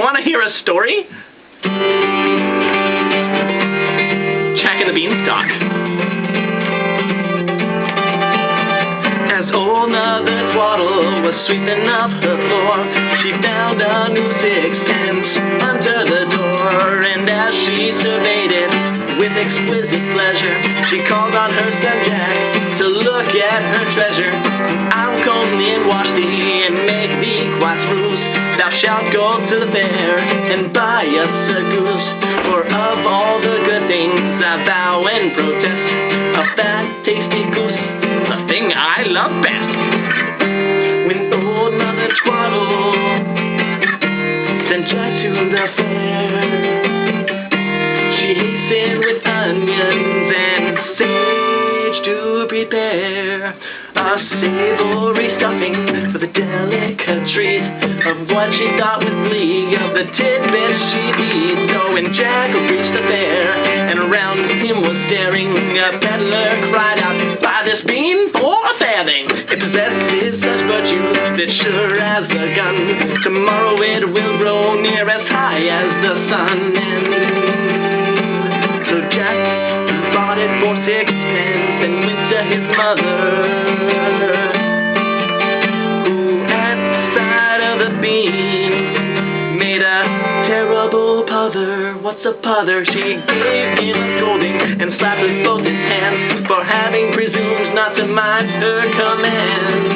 Want to hear a story? Jack and the Beanstalk. As old Mother Twaddle was sweeping up the floor, she found a new sixpence under the door, and as she surveyed it with exquisite pleasure, she called on her son Jack to look at her treasure. I'll comb thee and wash thee and make thee quite spruce. Thou shalt go to the fair and buy us a goose. For of all the good things I vow and protest, a fat, tasty goose, the thing I love best. When old Mother Twaddle sent Jack to the fair, she hastened with onions and sage to prepare a savory stuffing for the delicate treat of what she thought was glee of the tidbits she'd eat. So when Jack reached the fair and around him was staring, a peddler cried out, "Buy this bean for a farthing. It possesses such virtues that sure as a gun, tomorrow it will grow near as high as the sun." And so Jack bought it for 6pence and went to his mother, who at sight of the bean made a terrible pother. What's a pother? She gave him a scolding and slapped with both his hands for having presumed not to mind her command.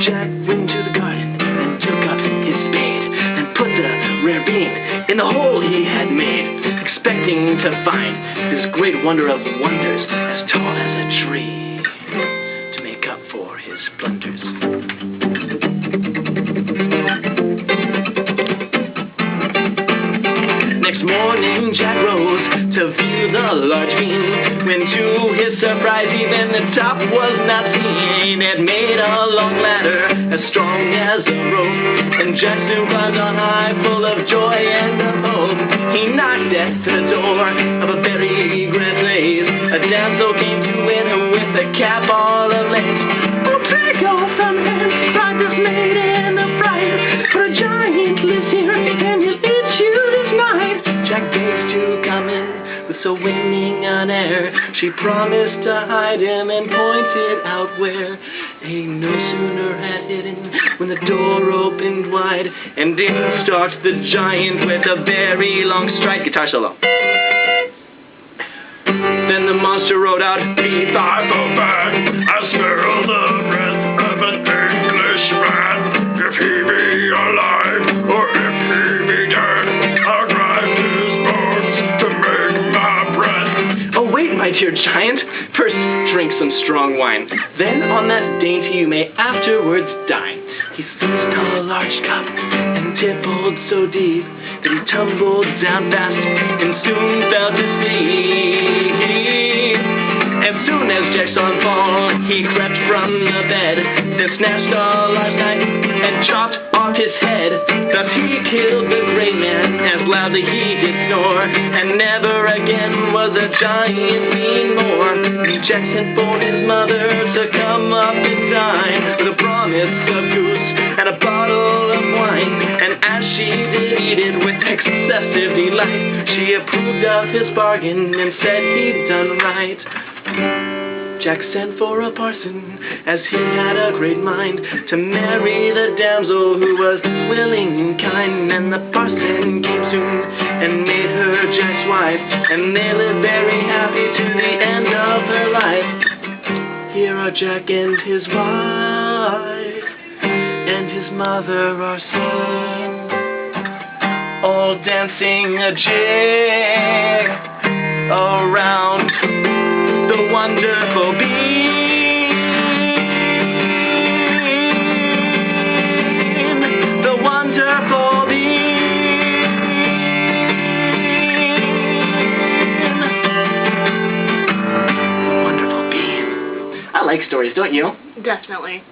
Jack went to the garden and took up his spade and put the rare bean in the hole he had made, expecting to find this great wonder of wonders as tall as a tree to make up for his blunders. Next morning Jack rose to view the large bean, when to his surprise even the top was not seen. It made a long ladder as strong as a rope, and Jack soon climbed on high full of joy and of hope. He knocked at the door of a very great place. A damsel came to him with a cap all ablaze. "Oh, take off from him, cried this maiden affright, for a giant lives here and he'll eat you this night." Jack begged to come in with so winning an air. She promised to hide him and pointed out where. They no sooner had hidden when the door opened wide, and in stalked the giant with a very long stride. Guitar solo. Then the monster rode out, "Be thy back, I smell the breath of an Englishman. If he be alive, or if he be dead, I'll grind his bones to make my bread." "Oh, wait, my dear giant, first drink some strong wine. Then on that dainty you may afterwards dine." He seized a large cup and tippled so deep that he tumbled down fast and soon fell to sleep. As soon as Jack saw him fall, he crept from the bed, then snatched a large knife and chopped off his head. Thus he killed the great man as loudly he did snore, and never again was a giant seen more. And Jack sent for his mother to come up and dine, with a promise of goose and a bottle of wine. And as she did eat it with excessive delight, she approved of his bargain and said he'd done right. Jack sent for a parson, as he had a great mind to marry the damsel who was willing and kind. And the parson came soon and made her Jack's wife, and they lived very happy to the end of her life. Here are Jack and his wife, and his mother are seen, all dancing a jig around the wonderful bean, the wonderful bean. The wonderful bean. I like stories, don't you? Definitely.